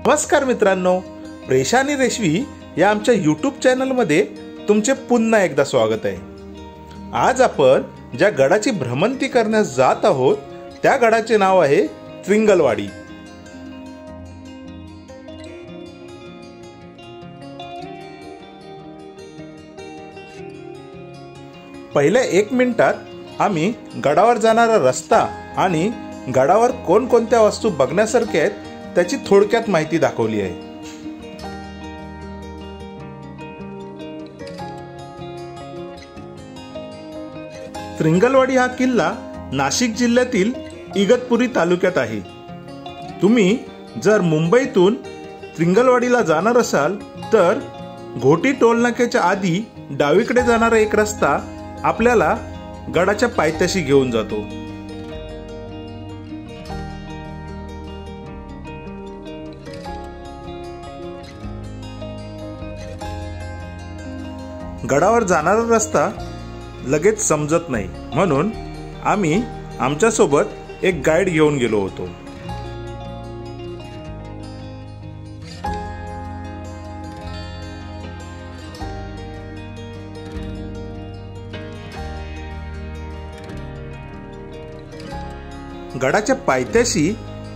नमस्कार मित्रांनो, प्रेषा आणि रेशवी या आमच्या यूट्यूब चॅनलमध्ये तुमचे पुन्हा एकदा स्वागत आहे। आज आपण ज्या गडाची भ्रमंती करण्यास जात आहोत त्या गडाचे नाव आहे त्रिंगलवाडी। पहिल्या 1 मिनिटात आम्ही गडावर जाणारा रस्ता आणि गडावर कोणकोणत्या वस्तू बघण्यासारख्या आहेत त्याची थोडक्यात माहिती दाखवली आहे। त्रिंगलवाडी हा किल्ला नाशिक जिल्ह्यातील इगतपुरी तालुक्यात आहे। तुम्ही जर मुंबईतून त्रिंगलवाडीला जाणार असाल तर घोटी टोलनाक्याच्या आधी डावीकडे जाणारा एक रस्ता आपल्याला गडाच्या पायथ्याशी घेऊन जातो। गडावर जाणारा रस्ता लगेच समजत नाही, म्हणून आम्ही आमच्या सोबत एक गाईड घेऊन गेलो होतो। गडाच्या पायथ्याशी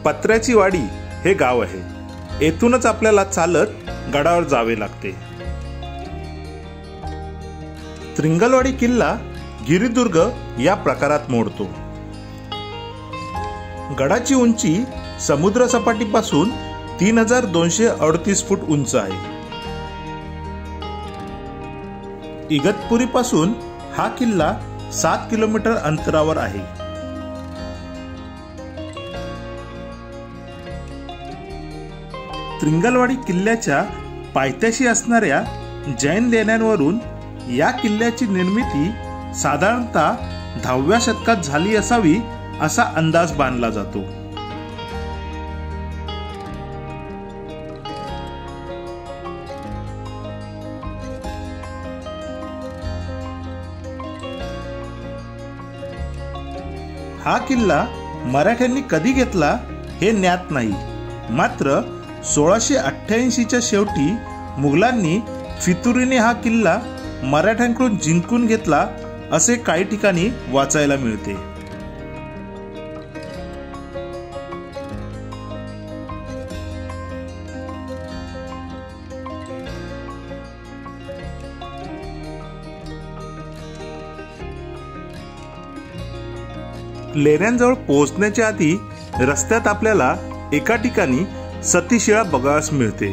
पत्र्याची वाडी हे गाव आहे। येथूनच आपल्याला चालत गडावर जावे लागते। त्रिंगलवाडी किल्ला गिरिदुर्ग या प्रकारात मोडतो। गडाची उंची समुद्र सपाटीपासून 3238 फूट उंच आहे। इगतपुरी पासून हा किल्ला 7 किलोमीटर अंतरावर आहे। त्रिंगलवाडी किल्ल्याच्या पायथ्याशी असणाऱ्या जैन लेण्यांवरून या किल्ल्याची निर्मिती साधारणतः 10व्या शतकात झाली असावी असा अंदाज बांधला जातो। हा किल्ला मराठ्यांनी कधी घेतला हे ज्ञात नाही, मात्र 1688च्या शेवटी मुघलांनी फितुरीने हा किल्ला मराठ्यांकडून जिंकून घेतला असे काही ठिकाणी वाचायला मिळते। लेण्यांजवळ पोहोचण्याच्या आधी रस्त्यात आपल्याला एका ठिकाणी सतीशिळा बघायला मिळते।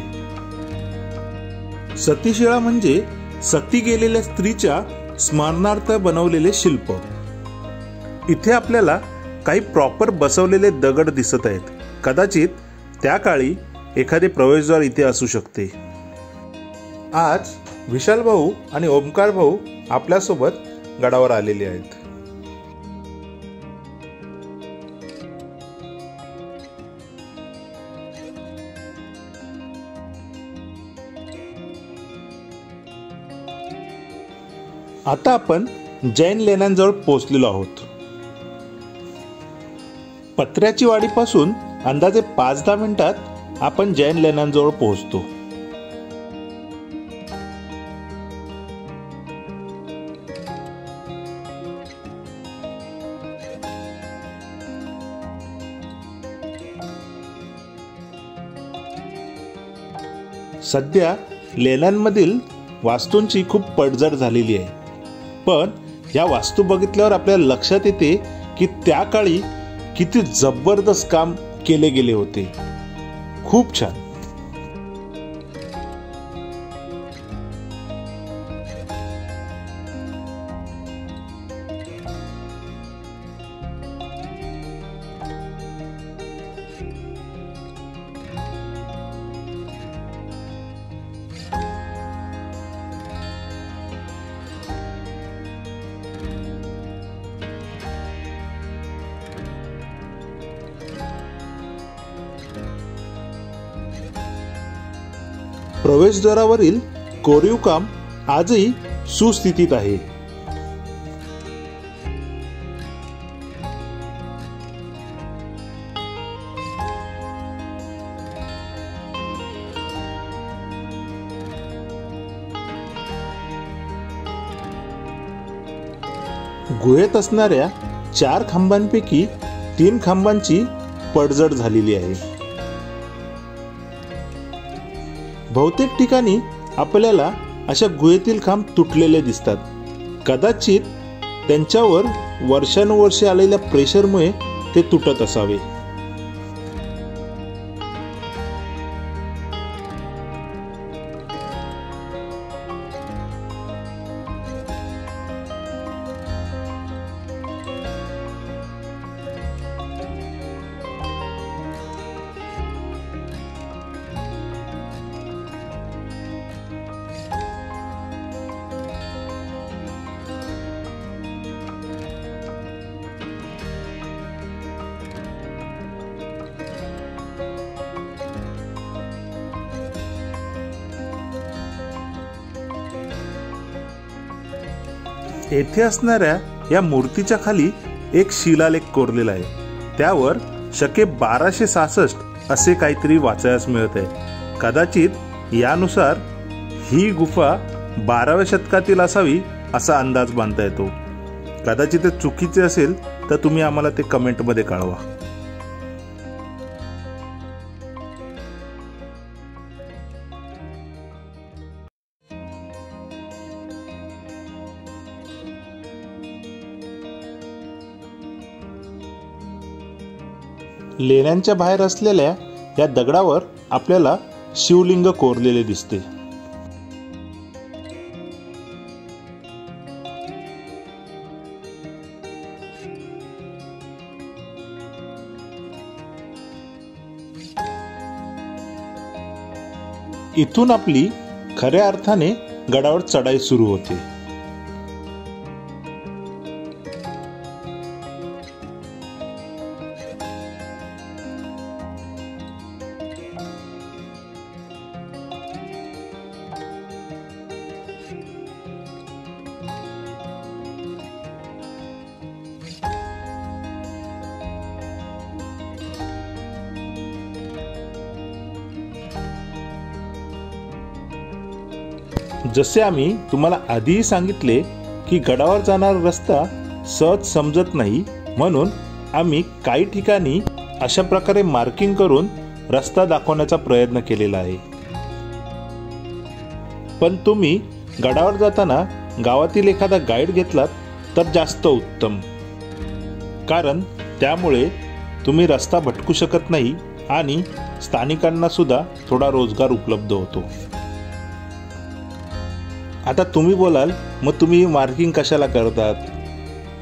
सतीशिळा म्हणजे सती गेलेल्या स्त्रीच्या स्मरणार्थ बनवलेले शिल्प। इथे आपल्याला काही प्रॉपर बसवलेले दगड दिसत आहेत। कदाचित त्या काळी एखादे प्रवेशद्वार इथे असू शकते। आज विशाल भाऊ आणि ओमकार भाऊ आपल्यासोबत गडावर आलेले आहेत। आता आपण जैन लेण्यांजवळ पोहोचलेलो आहोत। पत्र्याची वाडीपासून अंदाजे 5-10 मिनिटात आपण जैन लेण्यांजवळ पोहोचतो। सध्या लेण्यांमधील वास्तूंची खूप पडझड झालेली आहे, पण या वास्तू बघितल्यावर आपल्याला लक्षात येते की त्या काळी किती जबरदस्त काम केले गेले होते। खूप छान। प्रवेशद्वारावरील कोरीव काम आजही सुस्थितीत आहे। गुहेत असणाऱ्या 4 खांबांपैकी 3 खांबांची पडझड झालेली आहे. बहुतेक ठिकाणी आपल्याला अशा गुहेतील खांब तुटलेले दिसतात. कदाचित त्यांच्यावर वर्षानुवर्षे आलेल्या प्रेशरमुळे ते तुटत असावे. येथे असणाऱ्या या मूर्तीच्या खाली एक शिलालेख कोरलेला आहे. त्यावर शके 1266 असे काहीतरी वाचायला मिळत आहे. कदाचित यानुसार ही गुफा 12व्या शतकातील असावी असा अंदाज बांधता येतो. कदाचित ते चुकीचे असेल तर तुम्ही आम्हाला ते कमेंटमध्ये कळवा. लेण्यांच्या बाहेर असलेल्या या दगडावर आपल्याला शिवलिंग कोरलेले दिसते. इथून आपली खऱ्या अर्थाने गडावर चढाई सुरू होते. जसे आम्ही तुम्हाला आधीही सांगितले की गडावर जाणारा रस्ता सहज समजत नाही, म्हणून आम्ही काही ठिकाणी अशा प्रकारे मार्किंग करून रस्ता दाखवण्याचा प्रयत्न केलेला आहे. पण तुम्ही गडावर जाताना गावातील एखादा गाईड घेतलात तर जास्त उत्तम, कारण त्यामुळे तुम्ही रस्ता भटकू शकत नाही आणि स्थानिकांना सुद्धा थोडा रोजगार उपलब्ध होतो. आता तुम्ही बोलाल, मग तुम्ही मार्किंग कशाला करतात?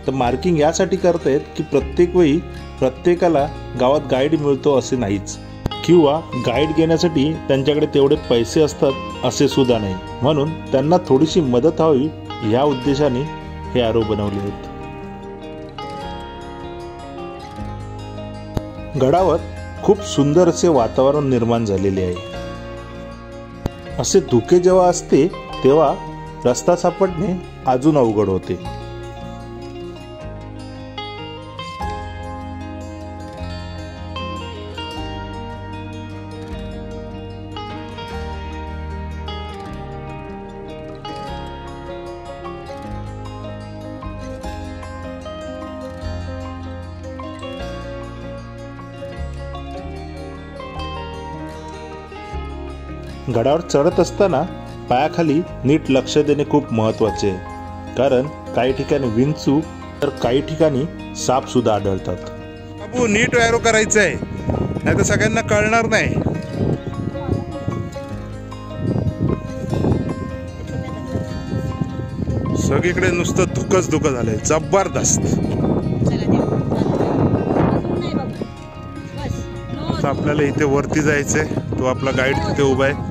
तर मार्किंग यासाठी करतायत की प्रत्येक वेळी प्रत्येकाला गावात गाईड मिळतो असे नाहीच, किंवा गाईड घेण्यासाठी त्यांच्याकडे तेवढे पैसे असतात असे सुद्धा नाही. म्हणून त्यांना थोडीशी मदत व्हावी या उद्देशाने हे आरो बनवले आहेत. गडावर खूप सुंदर असे वातावरण निर्माण झालेले आहे. असे धुके जेव्हा असते तेव्हा रस्ता सापडणे अजून अवघड होते. गडावर चढत असताना पायाखाली नीट लक्ष देणे खूप महत्त्वाचे आहे, कारण काही ठिकाणी विंचू तर काही ठिकाणी साप सुद्धा आढळतात. बाबू नीट एरो करायचं आहे, नाही तर सगळ्यांना कळणार नाही. सगळीकडे नुसतं धुकच धुकं झालंय जबरदस्त. आपल्याला इथे वरती जायचंय. तो आपला गाईड तिथे उभा आहे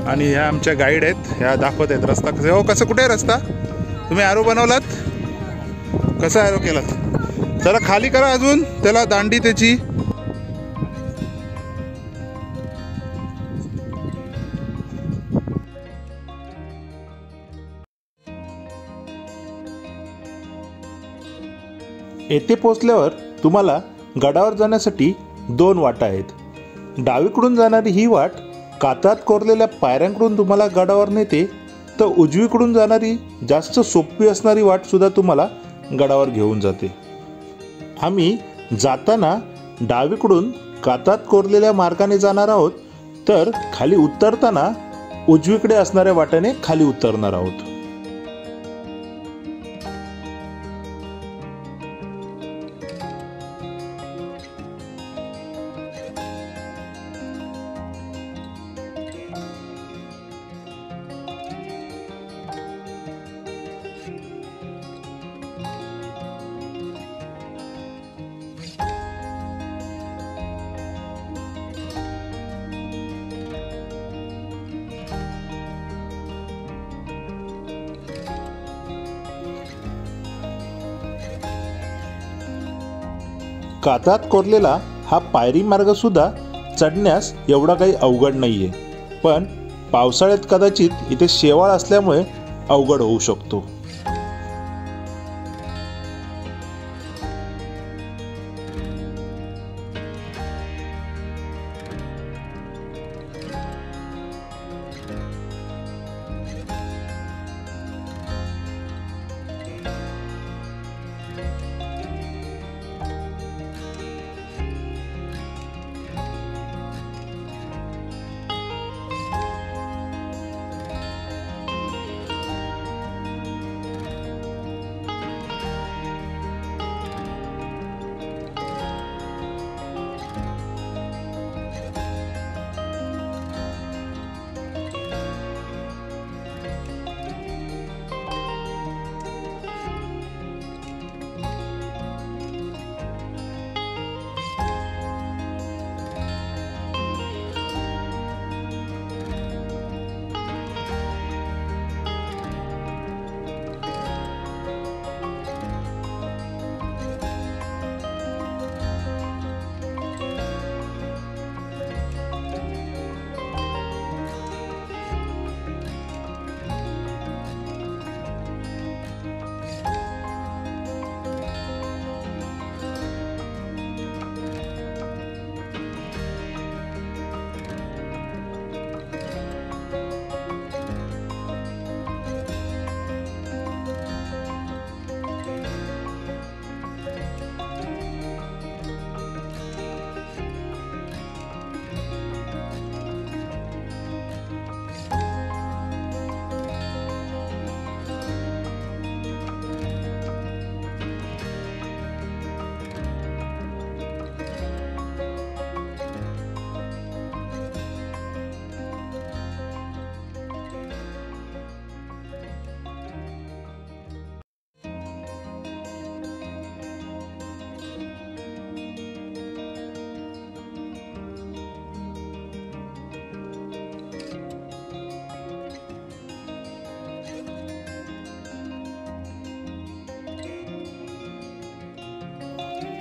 आणि ह्या आमच्या गाईड आहेत, ह्या दाखवत आहेत रस्ता कसा. हो, कसं कुठे आहे रस्ता? तुम्ही आरो बनवलात? कसा आरो केलात? चला खाली करा अजून त्याला दांडी त्याची. येथे पोहोचल्यावर तुम्हाला गडावर जाण्यासाठी 2 वाटा आहेत. डावीकडून जाणारी ही वाट कातळात कोरलेल्या पायऱ्यांकडून तुम्हाला गडावर नेते, तर उजवीकडून जाणारी जास्त सोपी असणारी वाट सुद्धा तुम्हाला गडावर घेऊन जाते। आम्ही जाताना डावीकडून कातात कोरलेल्या मार्गाने जाणार आहोत, तर खाली उतरताना उजवीकडे असणाऱ्या वाटेने खाली उतरणार आहोत। कातात कोरलेला हा पायरी मार्ग सुद्धा चढण्यास एवढा काही अवघड नाहीये, पण पावसाळ्यात कदाचित इथे शेवाळ असल्यामुळे अवघड होऊ शकतो।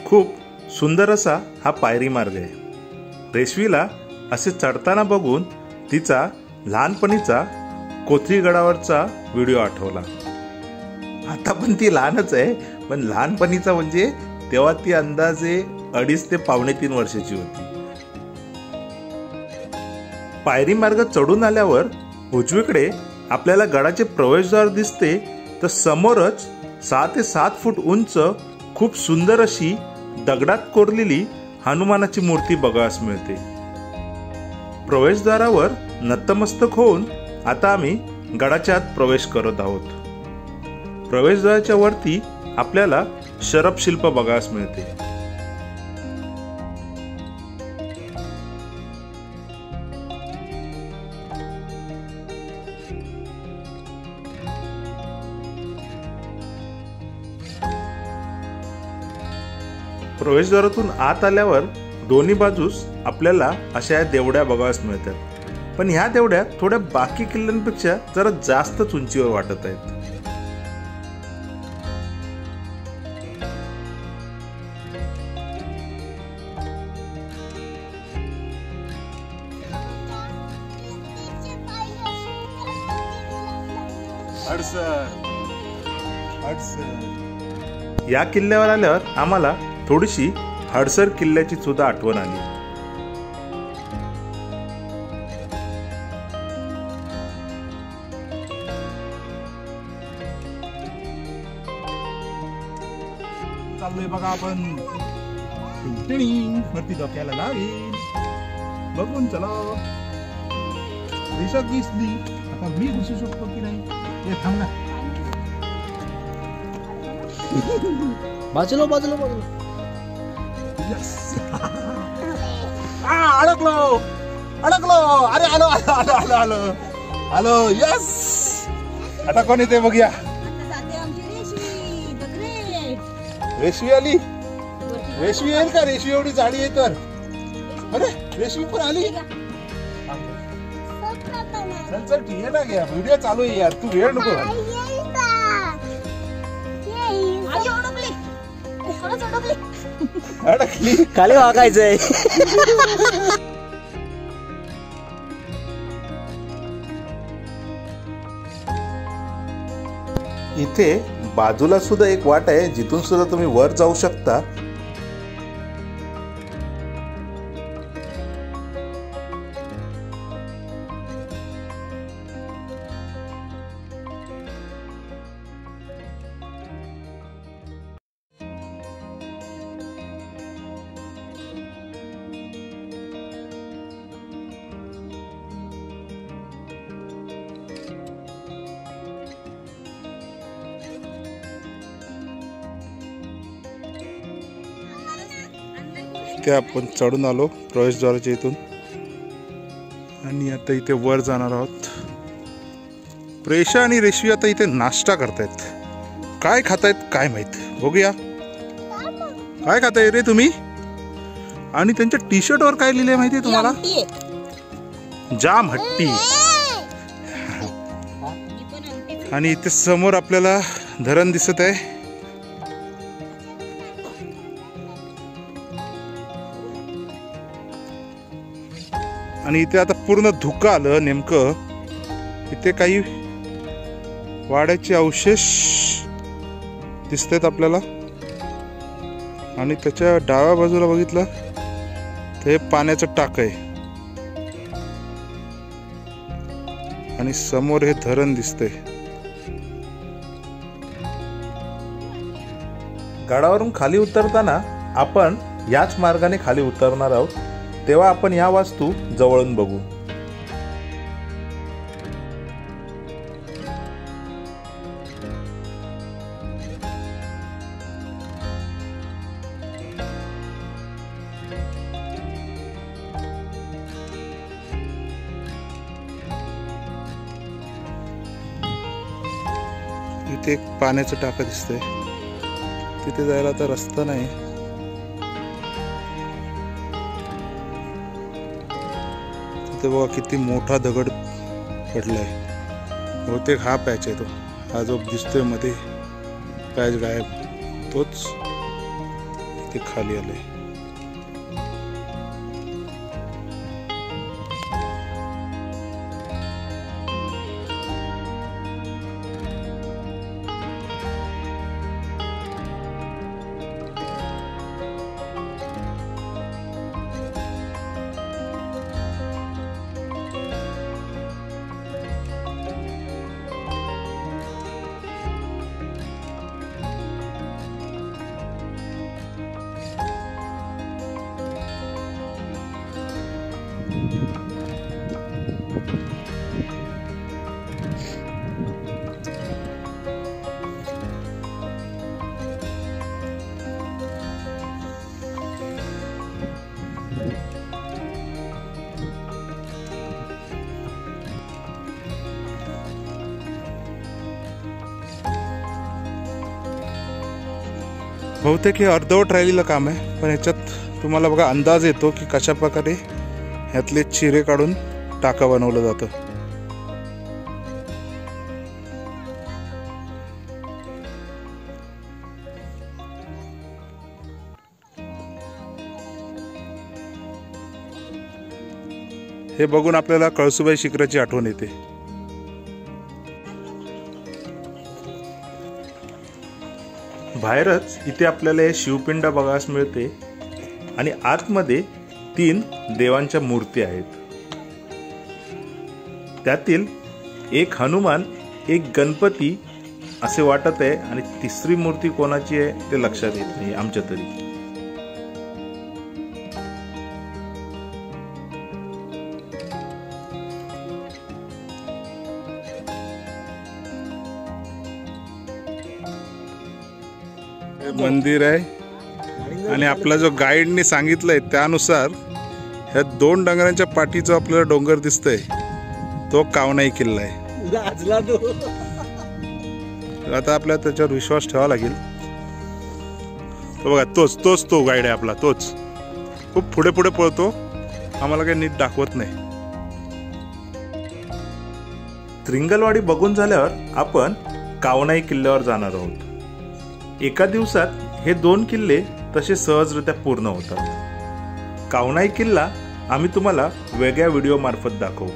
खूप सुंदर असा हा पायरी मार्ग आहे। रेशवीला असे चढताना बघून तिचा लहानपणीचा कोथरीगडावरचा व्हिडिओ आठवला। आता पण ती लहानच आहे, पण लहानपणीचा म्हणजे तेव्हा ती अंदाजे 2.5 ते 3.25 वर्षाची होती। पायरी मार्ग चढून आल्यावर उजवीकडे आपल्याला गडाचे प्रवेशद्वार दिसते, तर समोरच 6 ते 7 फूट उंच खूप सुंदर अशी दगडात कोरलेली हनुमानाची मूर्ती बघायला मिळते। प्रवेशद्वारावर नतमस्तक होऊन आता आम्ही गडाच्या आत प्रवेश करत आहोत। प्रवेशद्वाराच्या वरती आपल्याला शरभ शिल्प बघायला मिळते। प्रवेशद्वारातून आत आल्यावर दोन्ही बाजूस आपल्याला अशा देवड्या बघायला मिळतात, पण ह्या देवड्या थोड्या बाकी किल्ल्यांपेक्षा जरा जास्तच उंचीवर वाटत आहेत। या किल्ल्यावर आल्यावर आम्हाला थोडीशी हडसर किल्ल्याची सुद्धा आठवण आली। चाललोय बघा आपण वरती डोक्याला लाईन बघून चला. रेषा दिसली, आता मी घुसू शकतो की नाही हे थांब ना. बाजूला बाजूला बाजूला. अडकलो अडकलो. अरे आलो आलो आलो आलो आलो आलो. यस. आता कोण येते बघूया. रेशवी आली. रेशवी येईल का? रेशवी एवढी जाडी आहे तर. अरे रेशवी पण आली. चल चल ठीक आहे ना. घ्या व्हिडिओ चालू आहे यार, तू वेळ नको. अडकली. खाली वाकायचंय. इथे बाजूला सुद्धा एक वाट आहे जिथून सुद्धा तुम्ही वर जाऊ शकता. इथे आपण चढून आलो प्रवेशद्वाराच्या इथून आणि आता इथे वर जाणार आहोत. प्रेषा आणि रेशवी आता इथे नाश्ता करतायत. काय खातायत काय माहित, बघूया. काय खाताय रे तुम्ही? आणि त्यांच्या टी शर्ट वर काय लिहिलंय माहितीये तुम्हाला? जाम हट्टी. आणि इथे समोर आपल्याला धरण दिसत आहे. आणि इथे आता पूर्ण धुकं आलं. नेमकं इथे काही वाड्याचे अवशेष दिसत आहेत आपल्याला. आणि त्याच्या डाव्या बाजूला बघितलं तर हे पाण्याचं टाक आहे. आणि समोर हे धरण दिसतंय. गडावरून खाली उतरताना आपण याच मार्गाने खाली उतरणार आहोत, तेव्हा आपण या वास्तू जवळून बघू. इथे एक पाण्याचं टाकं दिसतंय. तिथे जायला तर रस्ता नाही. तिथे बघा किती मोठा दगड पडलाय. बहुतेक हा पॅच आहे. तो हा जो दिसतोय मध्ये पॅच गायब, तोच इथे खाली आलाय. बहुतेक हे अर्धवट राहिलेलं काम आहे, पण ह्याच्यात तुम्हाला बघा अंदाज येतो की कशा प्रकारे ह्यातले चिरे काढून टाकं बनवलं जातं. हे बघून आपल्याला कळसुबाई शिखराची आठवण येते. बाहेरच इथे आपल्याला हे शिवपिंड बघायला मिळते आणि आतमध्ये 3 देवांच्या मूर्ती आहेत. त्यातील एक हनुमान, एक गणपती असे वाटत आहे आणि तिसरी मूर्ती कोणाची आहे ते लक्षात येत नाही आमच्या तरी. मंदिर आहे आणि आपला जो गाईडने सांगितलंय त्यानुसार ह्या 2 डोंगरांच्या पाठीचा आपल्याला डोंगर दिसतोय तो कावनाई किल्ला आहे. आता आपल्याला त्याच्यावर विश्वास ठेवावा लागेल. तो बघा तोच तो गाईड आहे आपला, तोच खूप पुढे पुढे पळतो, आम्हाला काही नीट दाखवत नाही. त्रिंगलवाडी बघून झाल्यावर आपण कावनाई किल्ल्यावर जाणार आहोत. एका दिवसात हे 2 किल्ले तसे सहजरित्या पूर्ण होतात. कावनाई किल्ला आम्ही तुम्हाला वेगळ्या व्हिडिओ मार्फत दाखवू.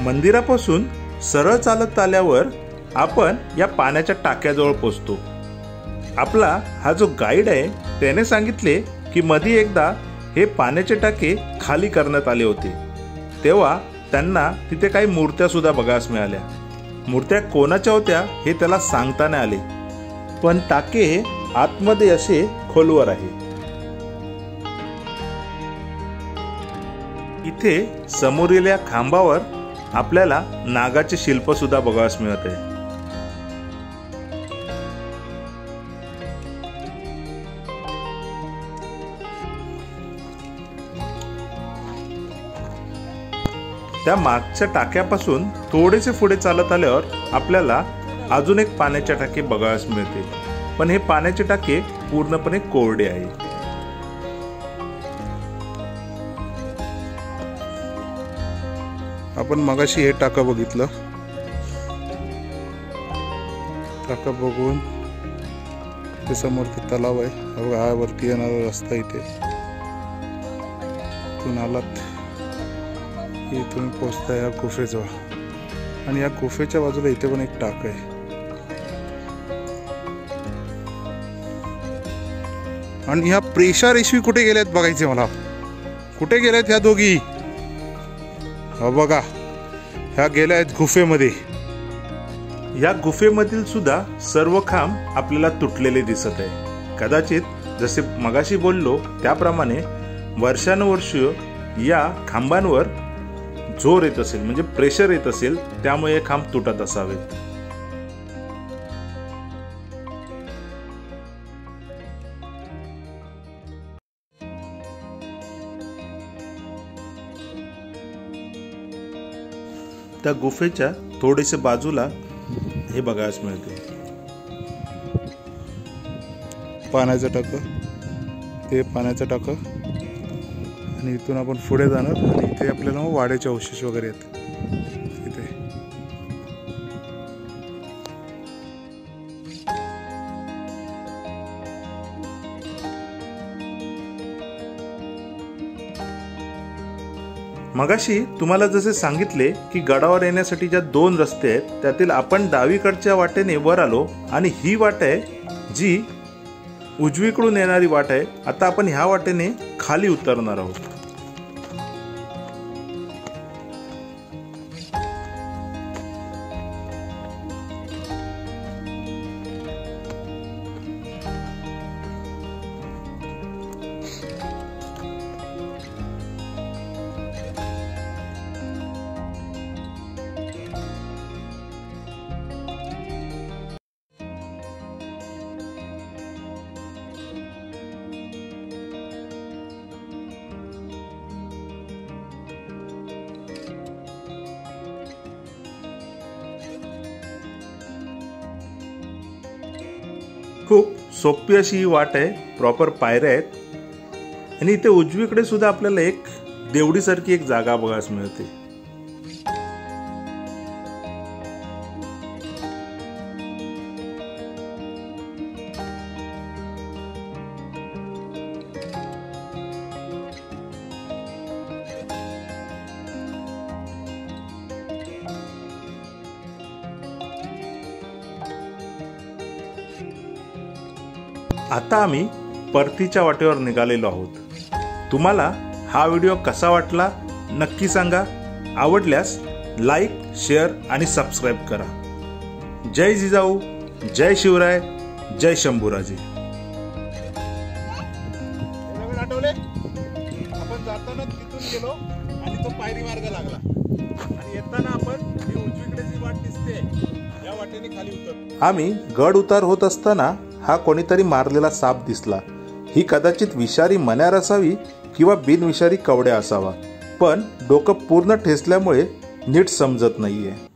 मंदिरापासून सरळ चालत आल्यावर आपण या पाण्याच्या टाक्याजवळ पोहोचतो. आपला हा जो गाईड आहे त्याने सांगितले की मध्ये एकदा हे पाण्याचे टाके खाली करण्यात आले होते, तेव्हा त्यांना तिथे काही मूर्त्या सुद्धा बघायला मिळाल्या. मूर्त्या कोणाच्या होत्या हे त्याला सांगता नाही आले, पण टाके आतमध्ये असे खोलवर आहे. इथे समोरील या खांबावर आपल्याला नागाचे शिल्प सुद्धा बघायला मिळत आहे. त्या मागच्या टाक्यापासून थोडेसे पुढे चालत आल्यावर आपल्याला अजून एक पाण्याचे टाके बघायला मिळते, पण हे पाण्याचे टाके पूर्णपणे कोरडे आहे. आपण मगाशी हे टाकं बघितलं, टाकं बघून ते समोर ते तलाव आहे, हा वरती येणारा रस्ता इथे इथून आलात इथून पोहोचता या गुफेजवळ, आणि या गुफेच्या बाजूला इथे पण एक टाक आहे. आणि ह्या प्रेषा रेशवी कुठे गेल्यात बघायचे मला, कुठे गेल्यात ह्या दोघी? हा बघा, ह्या गेल्या आहेत गुफेमध्ये. या गुफेमधील सुद्धा सर्व खांब आपल्याला तुटलेले दिसत आहे. कदाचित जसे मगाशी बोललो त्याप्रमाणे वर्षानुवर्ष या खांबांवर जोर येत असेल, म्हणजे प्रेशर येत असेल, त्यामुळे हे खांब तुटत असावेत. त्या गुफेच्या थोडेसे बाजूला हे बघायला मिळते पाण्याचं टाकं, ते पाण्याचं टाकं, आणि इथून आपण पुढे जाणार आणि इथे आपल्याला वाड्याचे अवशेष वगैरे आहेत इथे. मगाशी तुम्हाला जसे सांगितले की गडावर येण्यासाठी ज्या 2 रस्ते आहेत त्यातील आपण डावीकडच्या वाटेने वर आलो, आणि ही वाट आहे जी उजवीकडून येणारी वाट आहे. आता आपण ह्या वाटेने खाली उतरणार आहोत. खूप सोपी अशी ही वाट आहे, प्रॉपर पायऱ्या आहेत, आणि इथे उजवीकडे सुद्धा आपल्याला एक देवडीसारखी एक जागा बघायला मिळते. आता आम्ही परतीच्या वाटेवर निघालेलो आहोत. तुम्हाला हा व्हिडिओ कसा वाटला नक्की सांगा. आवडल्यास लाईक, शेअर आणि सबस्क्राईब करा. जय जिजाऊ, जय शिवराय, जय शंभूराजे. आठवले आपण जाताना तिथून गेलो आणि तो पायरी मार्ग लागला आणि येताना आपण ही उजवीकडे जी वाट दिसते या वाटेने खाली उतरलो. आम्ही गड उतार होत असताना हा कोणीतरी मारलेला साप दिसला. ही कदाचित विषारी मण्यार असावी किंवा बिनविषारी कवड्या असावा, पण डोकं पूर्ण ठेचल्यामुळे नीट समजत नाहीये.